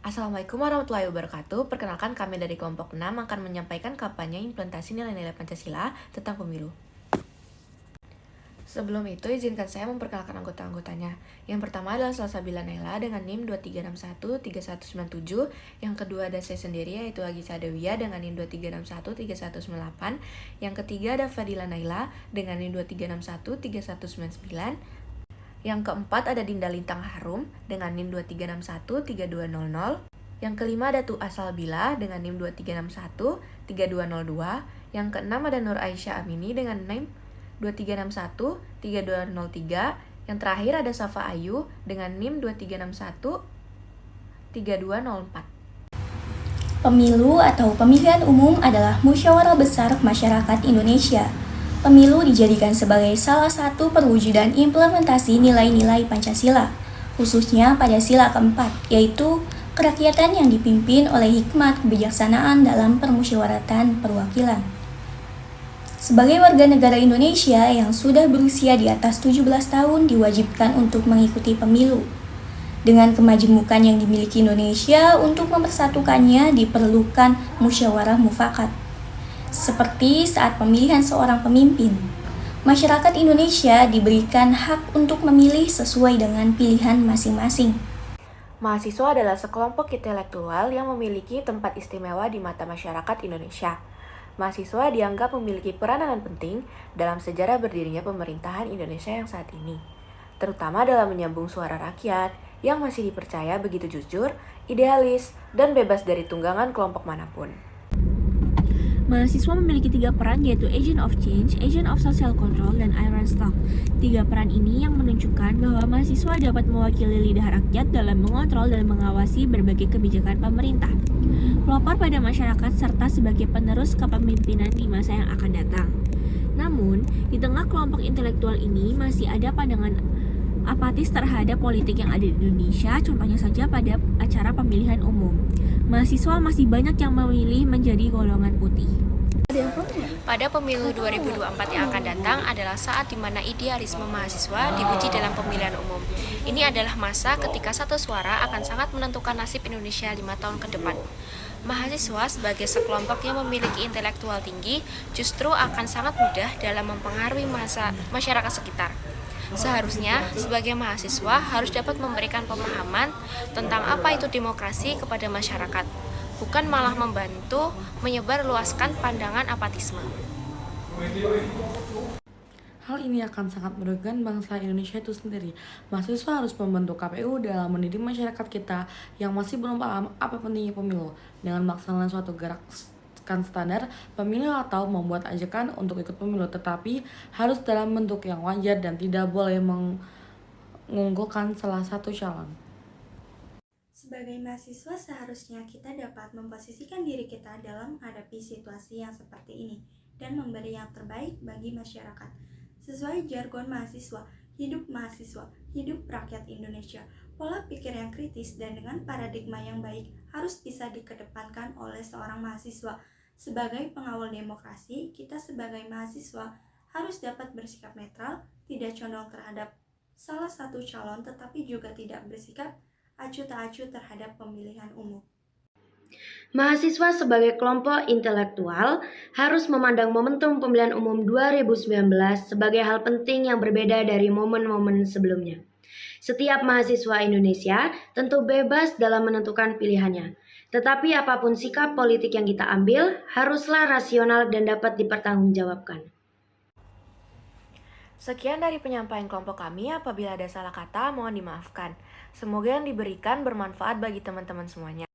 Assalamualaikum warahmatullahi wabarakatuh. Perkenalkan kami dari kelompok 6 akan menyampaikan kampanye implementasi nilai-nilai Pancasila tentang pemilu. Sebelum itu, izinkan saya memperkenalkan anggota-anggotanya. Yang pertama adalah Salsabila Naila dengan NIM 23613197. Yang kedua ada saya sendiri yaitu Agisa Dewia dengan NIM 23613198. Yang ketiga ada Fadila Naila dengan NIM 23613199. Yang keempat ada Dinda Lintang Harum dengan NIM 23613200. Yang kelima ada Tu'as Salbila dengan NIM 23613202. Yang keenam ada Nur Aisyah Amini dengan NIM 23613203. Yang terakhir ada Safa Ayu dengan NIM 23613204. Pemilu atau pemilihan umum adalah musyawarah besar masyarakat Indonesia. Pemilu dijadikan sebagai salah satu perwujudan implementasi nilai-nilai Pancasila, khususnya pada sila keempat, yaitu kerakyatan yang dipimpin oleh hikmat kebijaksanaan dalam permusyawaratan perwakilan. Sebagai warga negara Indonesia yang sudah berusia di atas 17 tahun diwajibkan untuk mengikuti pemilu. Dengan kemajemukan yang dimiliki Indonesia, untuk mempersatukannya diperlukan musyawarah mufakat. Seperti saat pemilihan seorang pemimpin, masyarakat Indonesia diberikan hak untuk memilih sesuai dengan pilihan masing-masing. Mahasiswa adalah sekelompok intelektual yang memiliki tempat istimewa di mata masyarakat Indonesia. Mahasiswa dianggap memiliki peranan penting dalam sejarah berdirinya pemerintahan Indonesia yang saat ini, terutama dalam menyambung suara rakyat yang masih dipercaya begitu jujur, idealis, dan bebas dari tunggangan kelompok manapun. Mahasiswa memiliki 3 peran, yaitu agent of change, agent of social control, dan iron stock. 3 peran ini yang menunjukkan bahwa mahasiswa dapat mewakili lidah rakyat dalam mengontrol dan mengawasi berbagai kebijakan pemerintah, pelopor pada masyarakat, serta sebagai penerus kepemimpinan di masa yang akan datang. Namun, di tengah kelompok intelektual ini masih ada pandangan apatis terhadap politik yang ada di Indonesia, contohnya saja pada acara pemilihan umum. Mahasiswa masih banyak yang memilih menjadi golongan putih. Pada pemilu 2024 yang akan datang adalah saat di mana idealisme mahasiswa diuji dalam pemilihan umum. Ini adalah masa ketika satu suara akan sangat menentukan nasib Indonesia 5 tahun ke depan. Mahasiswa sebagai sekelompok yang memiliki intelektual tinggi justru akan sangat mudah dalam mempengaruhi masyarakat sekitar. Seharusnya, sebagai mahasiswa harus dapat memberikan pemahaman tentang apa itu demokrasi kepada masyarakat, bukan malah membantu menyebarluaskan pandangan apatisme. Hal ini akan sangat merugikan bangsa Indonesia itu sendiri. Mahasiswa harus membentuk KPU dalam mendidik masyarakat kita yang masih belum paham apa pentingnya pemilu, dengan melaksanakan suatu gerakan standar pemilu atau membuat ajakan untuk ikut pemilu, tetapi harus dalam bentuk yang wajar dan tidak boleh mengunggulkan salah satu calon. Sebagai mahasiswa seharusnya kita dapat memposisikan diri kita dalam menghadapi situasi yang seperti ini dan memberi yang terbaik bagi masyarakat. Sesuai jargon mahasiswa, hidup rakyat Indonesia. Pola pikir yang kritis dan dengan paradigma yang baik harus bisa dikedepankan oleh seorang mahasiswa. Sebagai pengawal demokrasi, kita sebagai mahasiswa harus dapat bersikap netral, tidak condong terhadap salah satu calon, tetapi juga tidak bersikap acuh tak acuh terhadap pemilihan umum. Mahasiswa sebagai kelompok intelektual harus memandang momentum pemilihan umum 2019 sebagai hal penting yang berbeda dari momen-momen sebelumnya. Setiap mahasiswa Indonesia tentu bebas dalam menentukan pilihannya. Tetapi apapun sikap politik yang kita ambil, haruslah rasional dan dapat dipertanggungjawabkan. Sekian dari penyampaian kelompok kami. Apabila ada salah kata, mohon dimaafkan. Semoga yang diberikan bermanfaat bagi teman-teman semuanya.